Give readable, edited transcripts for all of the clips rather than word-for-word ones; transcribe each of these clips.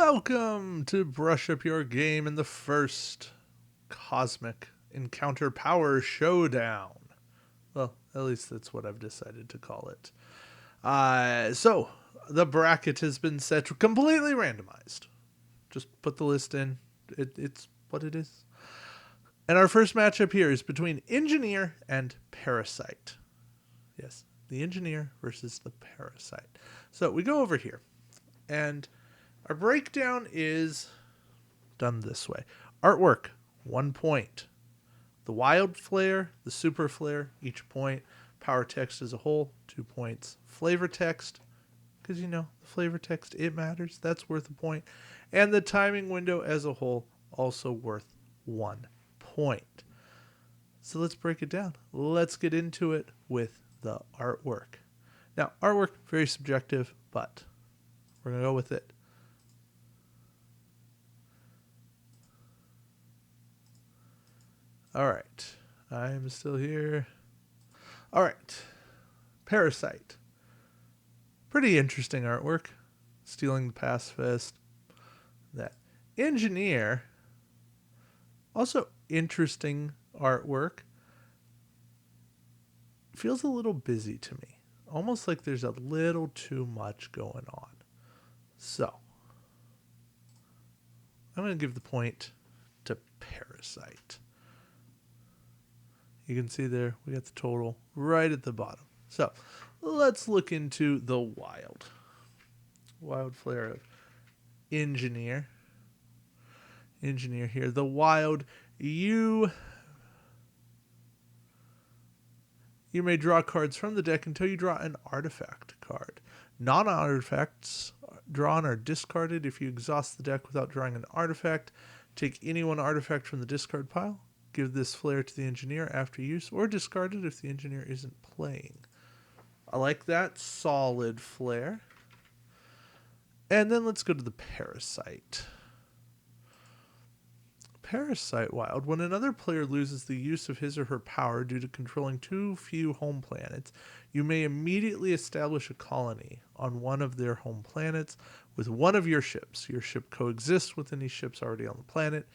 Welcome to Brush Up Your Game in the first Cosmic Encounter Power Showdown. Well, at least that's what I've decided to call it. So, the bracket has been set completely randomized. Just put the list in. It's what it is. And our first matchup here is between Engineer and Parasite. Yes, the Engineer versus the Parasite. So, we go over here. And our breakdown is done this way. Artwork, 1 point. The wild flare, the super flare, each point. Power text as a whole, 2 points. Flavor text, because the flavor text, it matters. That's worth a point. And the timing window as a whole, also worth 1 point. So let's break it down. Let's get into it with the artwork. Now, artwork, very subjective, but we're going to go with it. All right. I'm still here. All right. Parasite. Pretty interesting artwork. Stealing the pacifist. That. Engineer. Also interesting artwork. Feels a little busy to me. Almost like there's a little too much going on. So, I'm going to give the point to Parasite. You can see there, we got the total right at the bottom. So, let's look into the wild. Wild flare of Engineer. Engineer here. The wild, you may draw cards from the deck until you draw an artifact card. Non-artifacts drawn are discarded if you exhaust the deck without drawing an artifact. Take any one artifact from the discard pile. Give this flare to the Engineer after use, or discard it if the Engineer isn't playing. I like that. Solid flare. And then let's go to the Parasite. Parasite wild. When another player loses the use of his or her power due to controlling too few home planets, you may immediately establish a colony on one of their home planets with one of your ships. Your ship coexists with any ships already on the planet.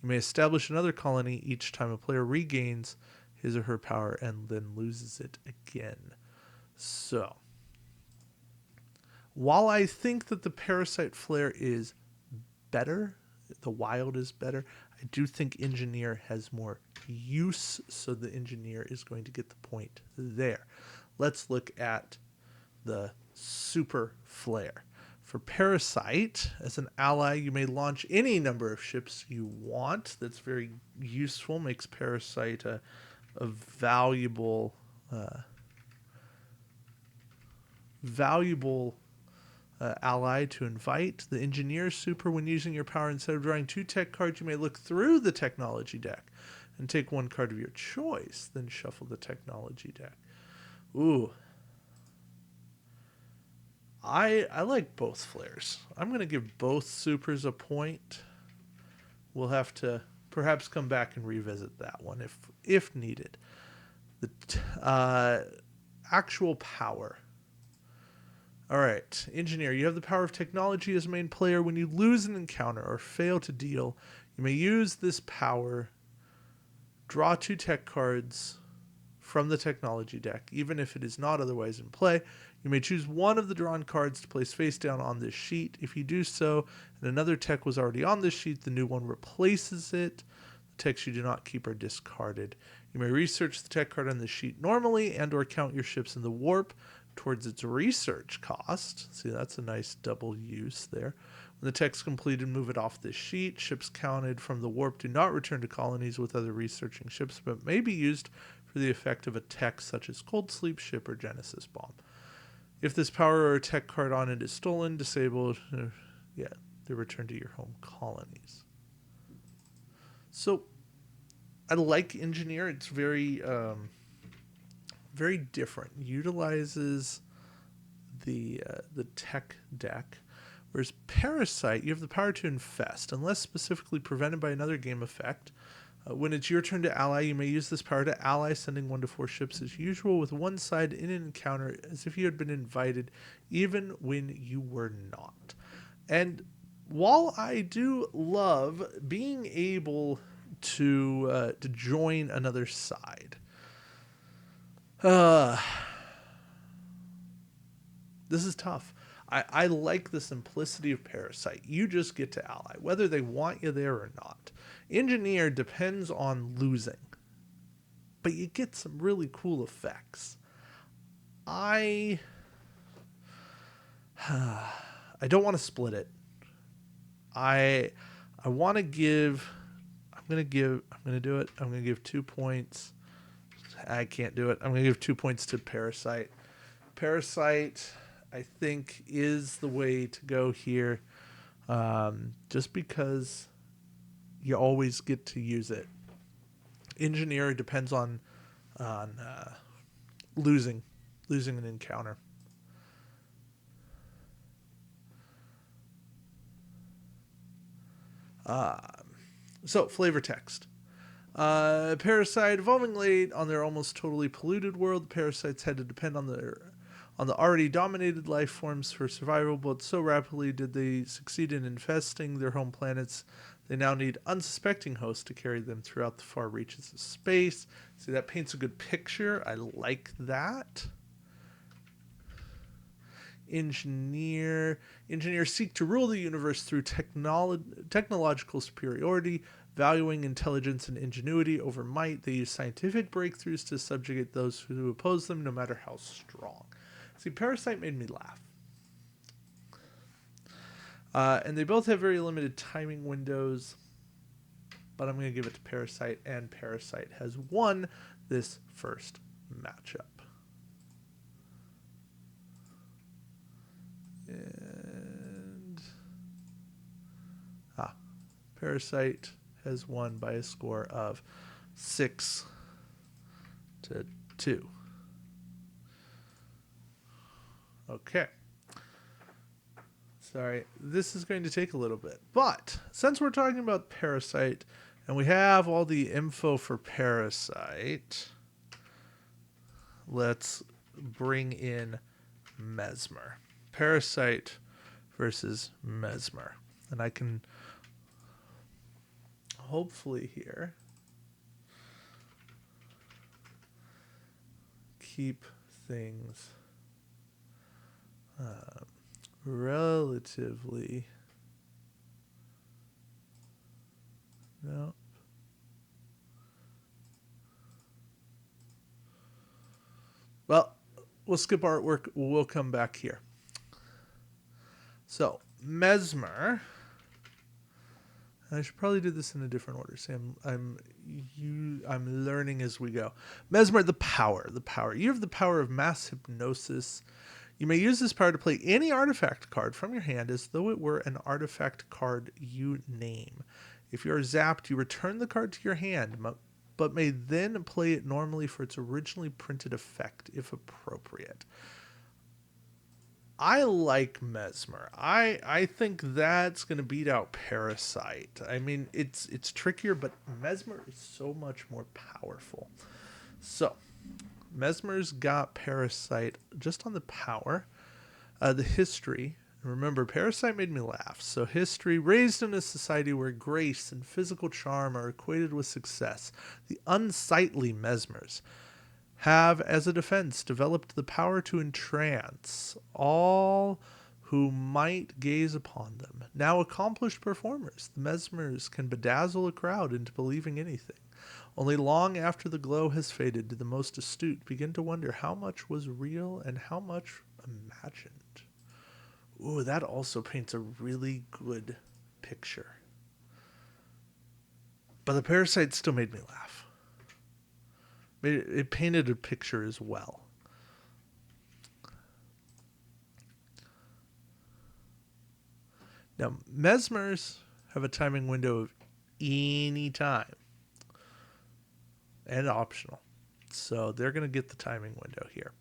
You may establish another colony each time a player regains his or her power and then loses it again. So, while I think that the Parasite flare is better, the wild is better, I do think Engineer has more use, so the Engineer is going to get the point there. Let's look at the super flare. For Parasite, as an ally, you may launch any number of ships you want. That's very useful, makes Parasite a valuable ally to invite. The Engineer super, when using your power, instead of drawing 2 tech cards, you may look through the technology deck and take 1 card of your choice, then shuffle the technology deck. Ooh. I like both flares. I'm going to give both supers a point. We'll have to perhaps come back and revisit that one if needed. The actual power. All right, Engineer, you have the power of technology as main player. When you lose an encounter or fail to deal, you may use this power, draw 2 tech cards from the technology deck, even if it is not otherwise in play. You may choose one of the drawn cards to place face down on this sheet. If you do so, and another tech was already on this sheet, the new one replaces it. The techs you do not keep are discarded. You may research the tech card on this sheet normally and or count your ships in the warp towards its research cost. See, that's a nice double use there. When the tech's completed, move it off this sheet. Ships counted from the warp do not return to colonies with other researching ships, but may be used for the effect of a tech such as Cold Sleep Ship or Genesis Bomb. If this power or tech card on it is stolen, disabled, they return to your home colonies. So, I like Engineer. It's very, very different. Utilizes the tech deck, whereas Parasite, you have the power to infest, unless specifically prevented by another game effect. When it's your turn to ally, you may use this power to ally, sending 1 to 4 ships as usual with one side in an encounter as if you had been invited, even when you were not. And while I do love being able to join another side, uh, this is tough. I like the simplicity of Parasite. You just get to ally, whether they want you there or not. Engineer depends on losing, but you get some really cool effects. I I don't want to split it. I I want to give. I'm gonna do it. I'm gonna give 2 points. I can't do it. I'm gonna give 2 points to Parasite. Parasite, I think, is the way to go here. Just because you always get to use it. Engineer depends on losing an encounter. Uh, so flavor text. Parasite evolving late on their almost totally polluted world. The parasites had to depend on the already dominated life forms for survival, but so rapidly did they succeed in infesting their home planets, they now need unsuspecting hosts to carry them throughout the far reaches of space. See, that paints a good picture. I like that. Engineers seek to rule the universe through technological superiority, valuing intelligence and ingenuity over might. They use scientific breakthroughs to subjugate those who oppose them, no matter how strong. See, Parasite made me laugh. And they both have very limited timing windows, but I'm going to give it to Parasite, and Parasite has won this first matchup. And Parasite has won by a score of 6-2. Okay. Sorry, this is going to take a little bit. But since we're talking about Parasite and we have all the info for Parasite, let's bring in Mesmer. Parasite versus Mesmer. And I can hopefully here keep things relatively. No. Well, we'll skip artwork. We'll come back here. So, Mesmer. I should probably do this in a different order. See, I'm learning as we go. Mesmer, the power. You have the power of mass hypnosis. You may use this power to play any artifact card from your hand as though it were an artifact card you name. If you are zapped, you return the card to your hand, but may then play it normally for its originally printed effect, if appropriate. I like Mesmer. I think that's going to beat out Parasite. I mean, it's trickier, but Mesmer is so much more powerful. So, Mesmer's got Parasite just on the power. The history. Remember, Parasite made me laugh. So, history. Raised in a society where grace and physical charm are equated with success, the unsightly Mesmers have, as a defense, developed the power to entrance all who might gaze upon them. Now accomplished performers, the Mesmers can bedazzle a crowd into believing anything. Only long after the glow has faded do the most astute begin to wonder how much was real and how much imagined. Ooh, that also paints a really good picture. But the Parasite still made me laugh. It painted a picture as well. Now, Mesmers have a timing window of any time. And optional. So they're going to get the timing window here.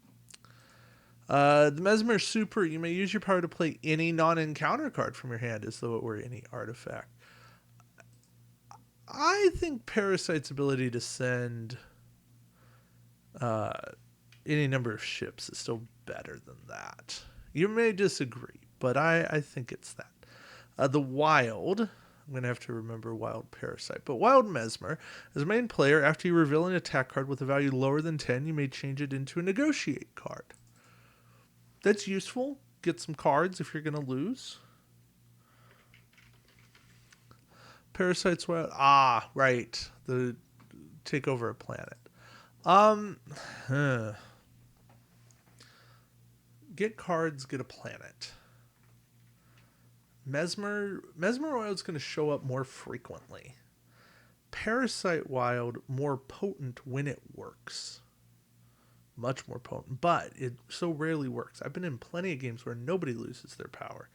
The Mesmer Super, you may use your power to play any non-encounter card from your hand as though it were any artifact. I think Parasite's ability to send any number of ships is still better than that. You may disagree, but I think it's that. The Wild, I'm going to have to remember Wild Parasite, but Wild Mesmer, as a main player, after you reveal an attack card with a value lower than 10, you may change it into a Negotiate card. That's useful. Get some cards if you're going to lose. Parasite's Wild. Ah, right. The take over a planet. Get cards, get a planet. Mesmer Wild's going to show up more frequently. Parasite Wild, more potent when it works. Much more potent, but it so rarely works. I've been in plenty of games where nobody loses their power.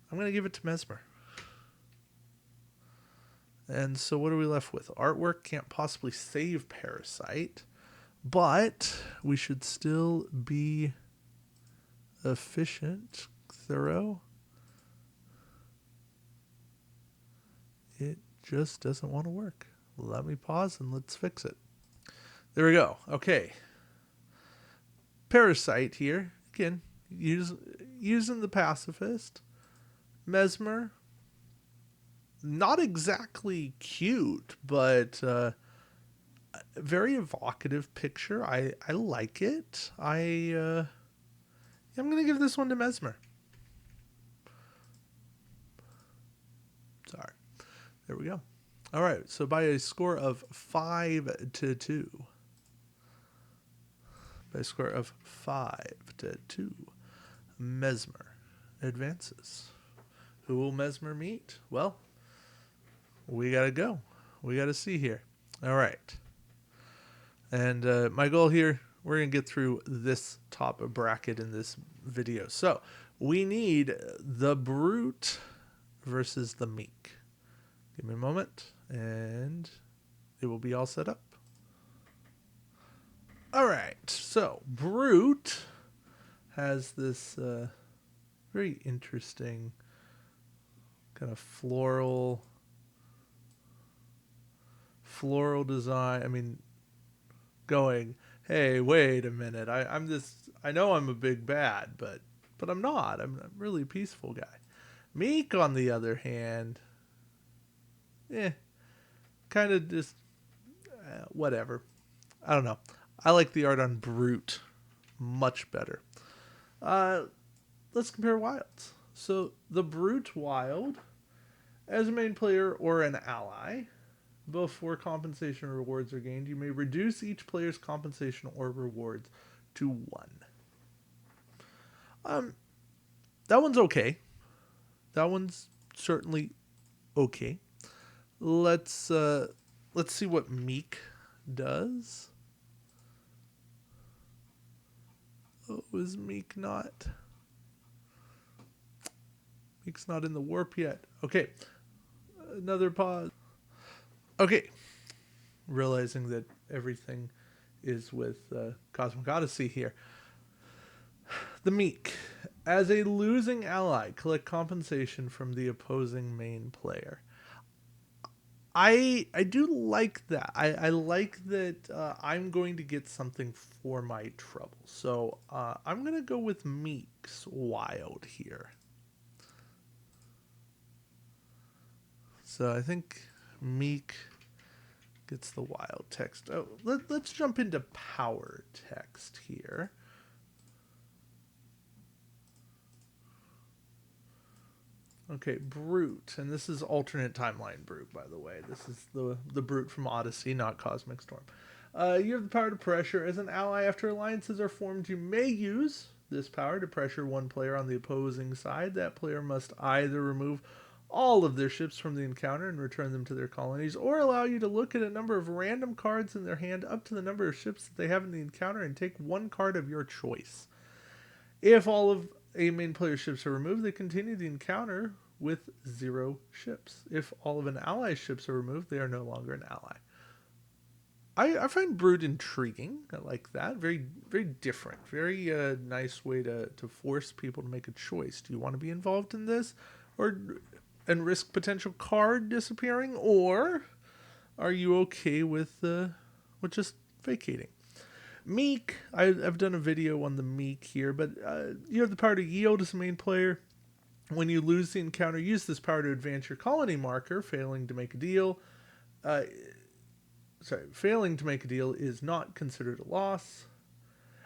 I'm going to give it to Mesmer. And so what are we left with? Artwork can't possibly save Parasite, but we should still be efficient, thorough. It just doesn't want to work. Let me pause and let's fix it. There we go. Okay. Parasite here. Again, using the pacifist. Mesmer. Not exactly cute, but very evocative picture. I like it. I'm going to give this one to Mesmer. Sorry. There we go. All right. So by a score of 5-2. By a score of 5-2, Mesmer advances. Who will Mesmer meet? Well, we got to go. We got to see here. All right. And my goal here, we're going to get through this top bracket in this video. So we need the Brute versus the Meek. Give me a moment, and it will be all set up. All right. So Brute has this very interesting kind of floral design. I mean, going, hey, wait a minute. I know I'm a big bad, but I'm not. I'm a really peaceful guy. Meek, on the other hand, kind of just whatever. I don't know. I like the art on Brute much better. Let's compare wilds. So the Brute Wild, as a main player or an ally, before compensation or rewards are gained, you may reduce each player's compensation or rewards to 1. That one's okay. That one's certainly okay. Let's see what Meek does. Oh, is Meek not? Meek's not in the warp yet. Okay. Another pause. Okay. Realizing that everything is with Cosmic Odyssey here. The Meek. As a losing ally, collect compensation from the opposing main player. I do like that. I like that I'm going to get something for my trouble. So I'm going to go with Meek's Wild here. So I think Meek gets the wild text. Oh, let's jump into power text here. Okay, Brute, and this is alternate timeline Brute, by the way. This is the Brute from Odyssey, not Cosmic Storm. You have the power to pressure. As an ally, after alliances are formed, you may use this power to pressure one player on the opposing side. That player must either remove all of their ships from the encounter and return them to their colonies, or allow you to look at a number of random cards in their hand up to the number of ships that they have in the encounter and take one card of your choice. If all of a main player's ships are removed, they continue the encounter with 0 ships. If all of an ally's ships are removed, they are no longer an ally. I find Brute intriguing. I like that. Very, very different. Very nice way to force people to make a choice. Do you want to be involved in this, and risk potential card disappearing, or are you okay with just vacating? Meek, I've done a video on the Meek here, but you have the power to yield as a main player. When you lose the encounter, use this power to advance your colony marker. Failing to make a deal. Failing to make a deal is not considered a loss.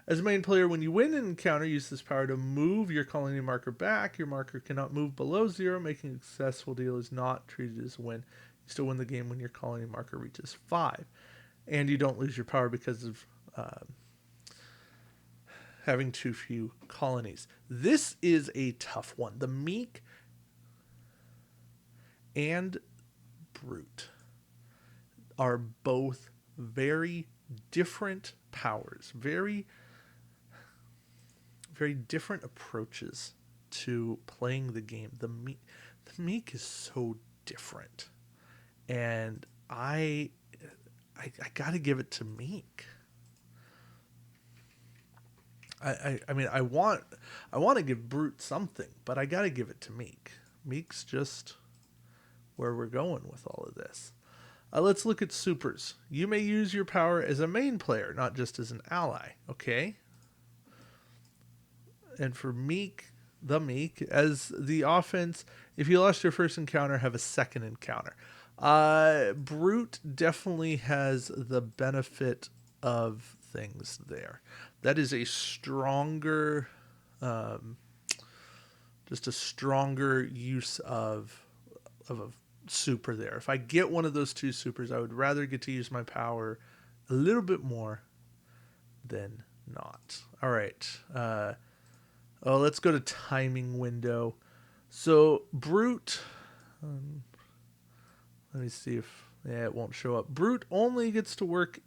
As a main player, when you win an encounter, use this power to move your colony marker back. Your marker cannot move below 0. Making a successful deal is not treated as a win. You still win the game when your colony marker reaches 5. And you don't lose your power because of having too few colonies. This is a tough one. The Meek and Brute are both very different powers, very different approaches to playing the game. The Meek is so different, and I gotta give it to Meek. I mean, I want to give Brute something, but I gotta give it to Meek. Meek's just where we're going with all of this. Let's look at supers. You may use your power as a main player, not just as an ally. Okay. And for Meek, as the offense, if you lost your first encounter, have a second encounter. Brute definitely has the benefit of things there. That is a stronger, just a stronger use of a super there. If I get one of those two supers, I would rather get to use my power a little bit more than not. All right. Let's go to timing window. So Brute, let me see if it won't show up. Brute only gets to work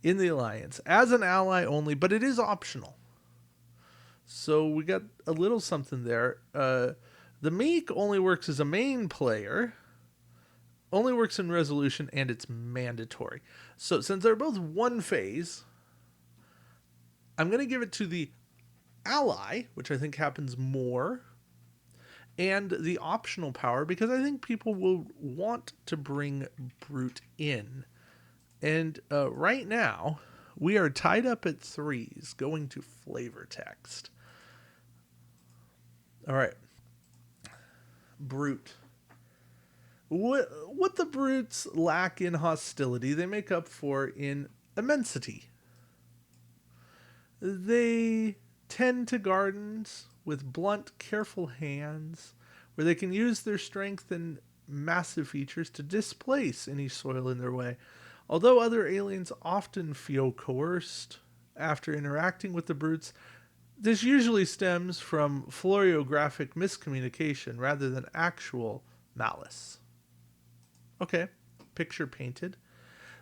in the Alliance as an ally only, but it is optional. So we got a little something there. The Meek only works as a main player, only works in resolution, and it's mandatory. So since they're both one phase, I'm going to give it to the ally, which I think happens more, and the optional power, because I think people will want to bring Brute in. And right now, we are tied up at 3s, going to flavor text. All right. Brute. What the Brutes lack in hostility, they make up for in immensity. They tend to gardens with blunt, careful hands, where they can use their strength and massive features to displace any soil in their way. Although other aliens often feel coerced after interacting with the Brutes, this usually stems from floriographic miscommunication rather than actual malice. Okay, picture painted.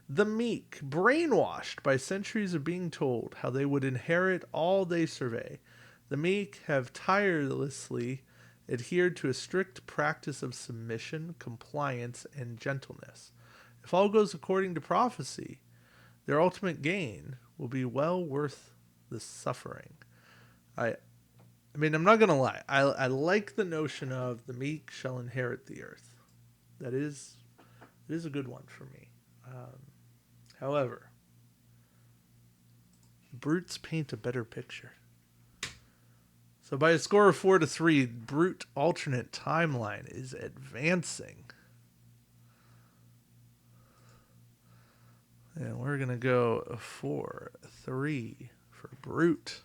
The Meek, brainwashed by centuries of being told how they would inherit all they survey. The Meek have tirelessly adhered to a strict practice of submission, compliance, and gentleness. If all goes according to prophecy, their ultimate gain will be well worth the suffering. I mean, I'm not going to lie. I like the notion of the Meek shall inherit the earth. It is a good one for me. However, Brutes paint a better picture. So by a score of 4-3, Brute alternate timeline is advancing. And we're going to go 4-3 for Brute.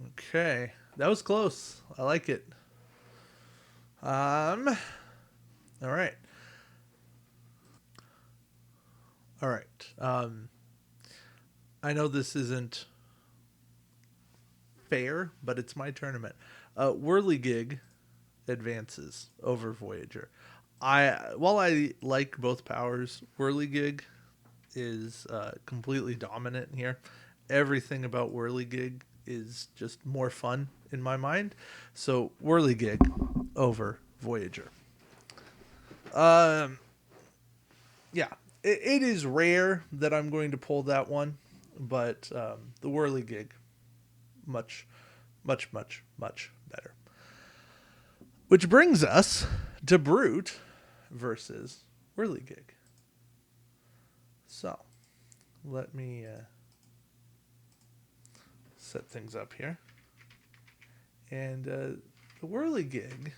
Okay. That was close. I like it. All right. All right. I know this isn't fair, but it's my tournament. Whirligig advances over Voyager. While I like both powers, Whirligig is completely dominant here. Everything about Whirligig is just more fun in my mind. So Whirligig over Voyager. Yeah, it is rare that I'm going to pull that one, but the Whirligig, much better. Which brings us to Brute versus Whirligig. So, let me set things up here. And the whirligig,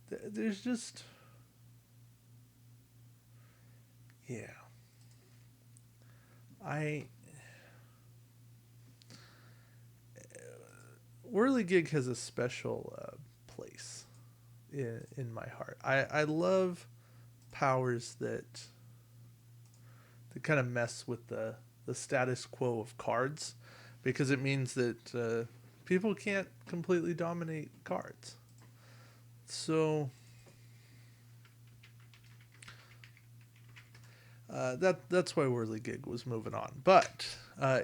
there's just, yeah. Whirligig has a special place in my heart. I love powers that kind of mess with the status quo of cards, because it means that people can't completely dominate cards. So that's why Whirligig was moving on. But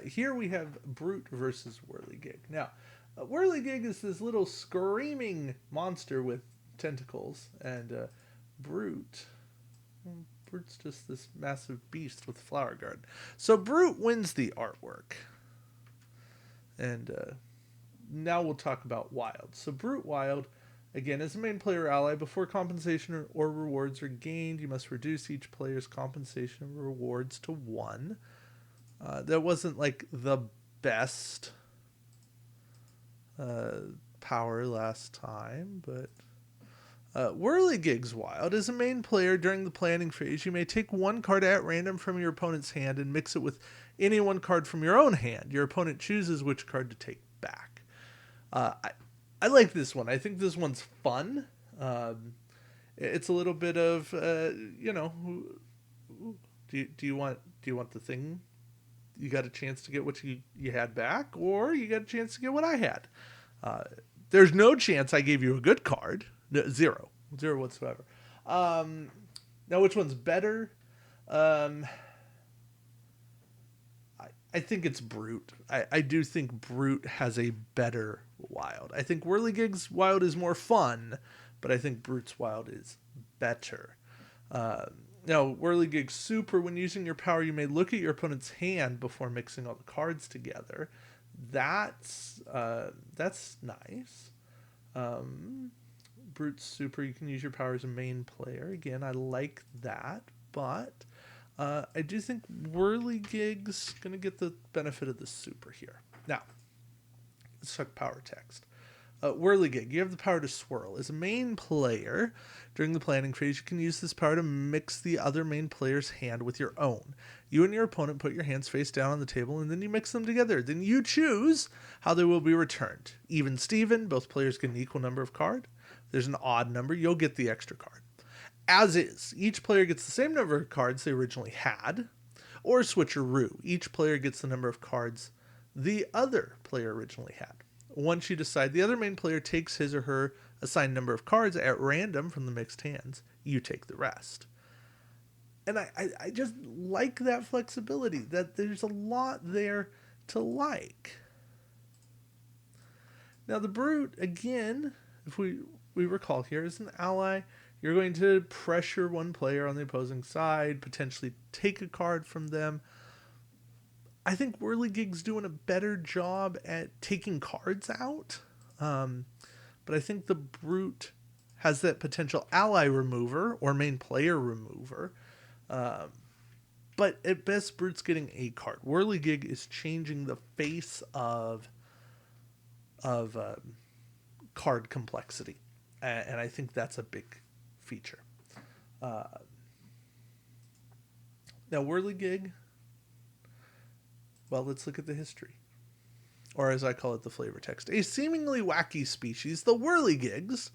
here we have Brute versus Whirligig. Now, Whirligig is this little screaming monster with tentacles, and Brute's just this massive beast with Flower Garden. So Brute wins the artwork. And now we'll talk about Wild. So Brute Wild, again, is a main player ally. Before compensation or rewards are gained, you must reduce each player's compensation and rewards to 1. That wasn't like the best power last time, but Whirligig's Wild is a main player. During the planning phase, you may take 1 card at random from your opponent's hand and mix it with any 1 card from your own hand. Your opponent chooses which card to take back. I like this one. I think this one's fun. It's a little bit of do you want the thing? You got a chance to get what you had back, or you got a chance to get what I had. There's no chance I gave you a good card. No, zero whatsoever. Now, which one's better? I think it's Brute. I do think Brute has a better Wild. I think Whirligig's Wild is more fun, but I think Brute's Wild is better. Now, Whirligig Super, when using your power, you may look at your opponent's hand before mixing all the cards together. That's nice. Brute Super, you can use your power as a main player. Again, I like that, but I do think Whirligig's going to get the benefit of the Super here. Now, let's talk power text. Whirligig, you have the power to swirl. As a main player, during the planning phase, you can use this power to mix the other main player's hand with your own. You and your opponent put your hands face down on the table, and then you mix them together. Then you choose how they will be returned. Even Steven, both players get an equal number of cards. If there's an odd number, you'll get the extra card. As is, each player gets the same number of cards they originally had. Or switcheroo, each player gets the number of cards the other player originally had. Once you decide, the other main player takes his or her assigned number of cards at random from the mixed hands. You take the rest. And I just like that flexibility, that there's a lot there to like. Now, the Brute, again, if we recall here, is an ally. You're going to pressure 1 player on the opposing side, potentially take a card from them. I think Whirligig's doing a better job at taking cards out. But I think the Brute has that potential ally remover or main player remover. But at best, Brute's getting a card. Whirligig is changing the face of card complexity. And I think that's a big feature. Now, Whirligig, well, let's look at the history. Or as I call it, the flavor text. A seemingly wacky species, the Whirligigs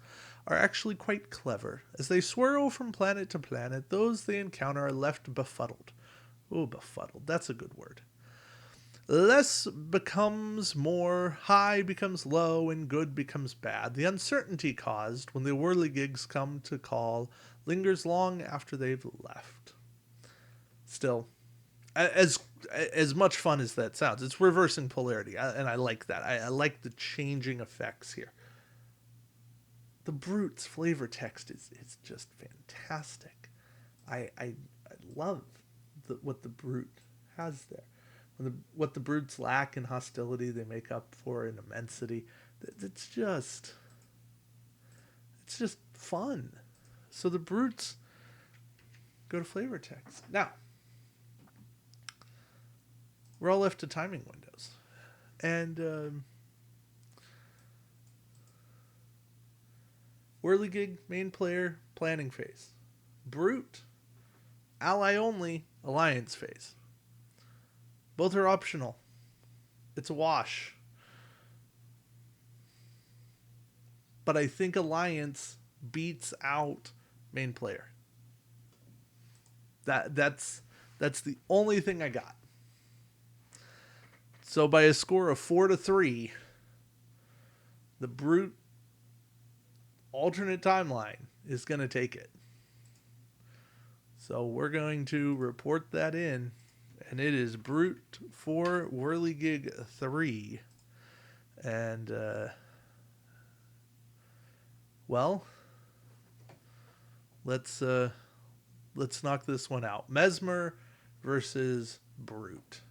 are actually quite clever. As they swirl from planet to planet, those they encounter are left befuddled. Oh, befuddled. That's a good word. Less becomes more, high becomes low, and good becomes bad. The uncertainty caused when the Whirligigs come to call lingers long after they've left. Still, as much fun as that sounds, it's reversing polarity, and I like that. I like the changing effects here. The Brute's flavor text is just fantastic. I love what the Brute has there. What the Brutes lack in hostility, they make up for in immensity. It's just fun. So the Brutes go to flavor text. Now, we're all left to timing windows. And Whirligig, main player, planning phase. Brute, ally only, alliance phase. Both are optional. It's a wash. But I think alliance beats out main player. That's the only thing I got. So by a score of 4-3, the Brute alternate timeline is going to take it. So we're going to report that in, and it is Brute 4, Whirligig 3. And, well, let's knock this one out. Mesmer versus Brute.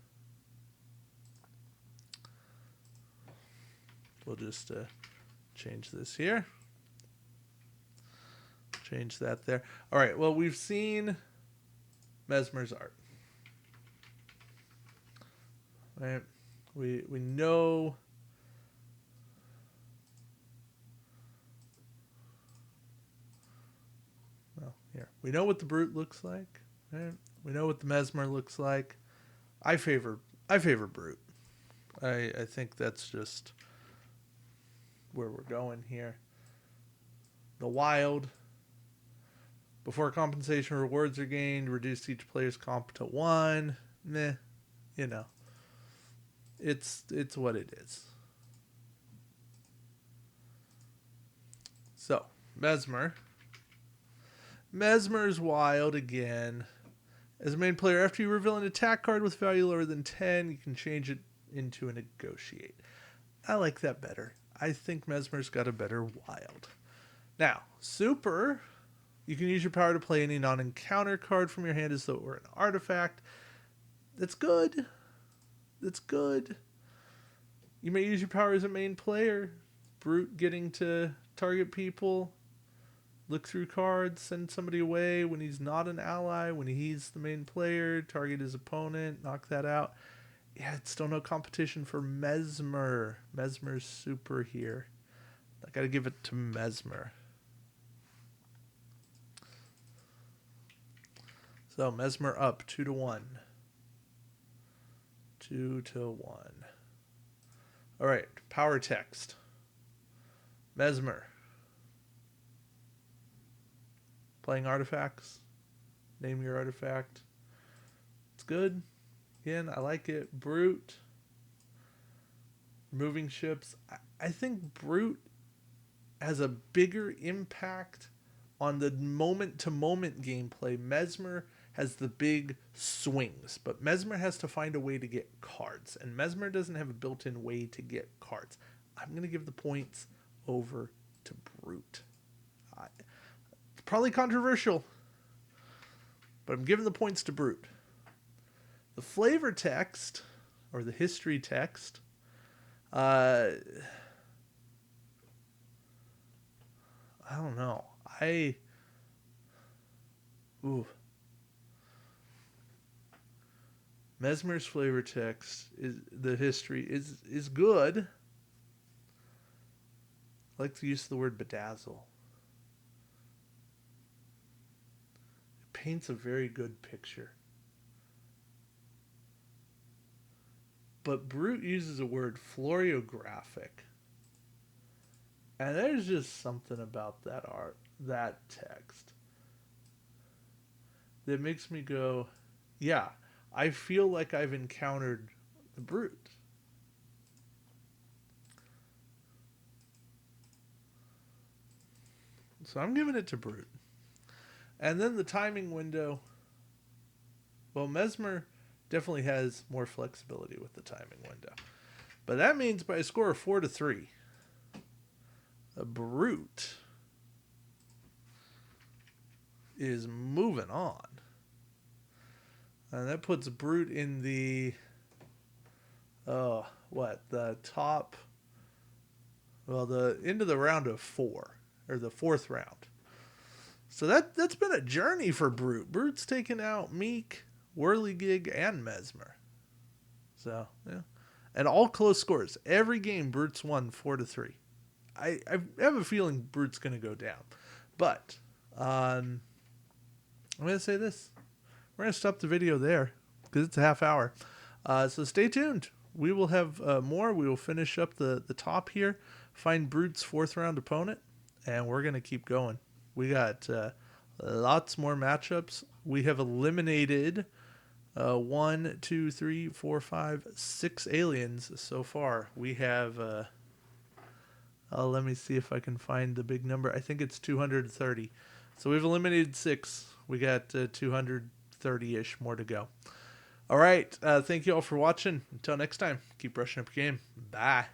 We'll just change this here. Change that there. All right, well, we've seen Mesmer's art. Right? We know... Well, here. We know what the Brute looks like. Right? We know what the Mesmer looks like. I favor Brute. I think that's just where we're going here. The Wild. Before compensation rewards are gained, reduce each player's comp to 1. Meh. You know. It's what it is. So, Mesmer. Mesmer's Wild again. As a main player, after you reveal an attack card with value lower than 10, you can change it into a negotiate. I like that better. I think Mesmer's got a better Wild. Now, Super, you can use your power to play any non-encounter card from your hand as though it were an artifact. That's good. That's good. You may use your power as a main player. Brute getting to target people, look through cards, send somebody away when he's not an ally, when he's the main player, target his opponent, knock that out. Yeah, it's still no competition for Mesmer. Mesmer's Super here. I gotta give it to Mesmer. So Mesmer up 2-1. 2-1. All right, power text. Mesmer. Playing artifacts. Name your artifact. It's good. Again, I like it. Brute. Moving ships. I think Brute has a bigger impact on the moment-to-moment gameplay. Mesmer has the big swings, but Mesmer has to find a way to get cards, and Mesmer doesn't have a built-in way to get cards. I'm going to give the points over to Brute. It's probably controversial, but I'm giving the points to Brute. The flavor text, or the history text, I don't know. Mesmer's flavor text is the history is good. I like the use of the word bedazzle. It paints a very good picture. But Brute uses a word floriographic. And there's just something about that art, that text, that makes me go, yeah, I feel like I've encountered the Brute. So I'm giving it to Brute. And then the timing window. Well, Mesmer definitely has more flexibility with the timing window. But that means by a score of 4-3, a Brute is moving on. And that puts Brute in the top, into the round of 4, or the 4th round. So that's been a journey for Brute. Brute's taken out Meek, Whirligig, and Mesmer. So, yeah. And all close scores. Every game, Brutes won 4-3. I have a feeling Brute's going to go down. But I'm going to say this. We're going to stop the video there because it's a half hour. So stay tuned. We will have more. We will finish up the top here, find Brute's 4th round opponent, and we're going to keep going. We got lots more matchups. We have eliminated 1, 2, 3, 4, 5, 6 aliens so far. We have, let me see if I can find the big number. I think it's 230. So we've eliminated 6. We got 230-ish more to go. All right. Thank you all for watching. Until next time, keep brushing up your game. Bye.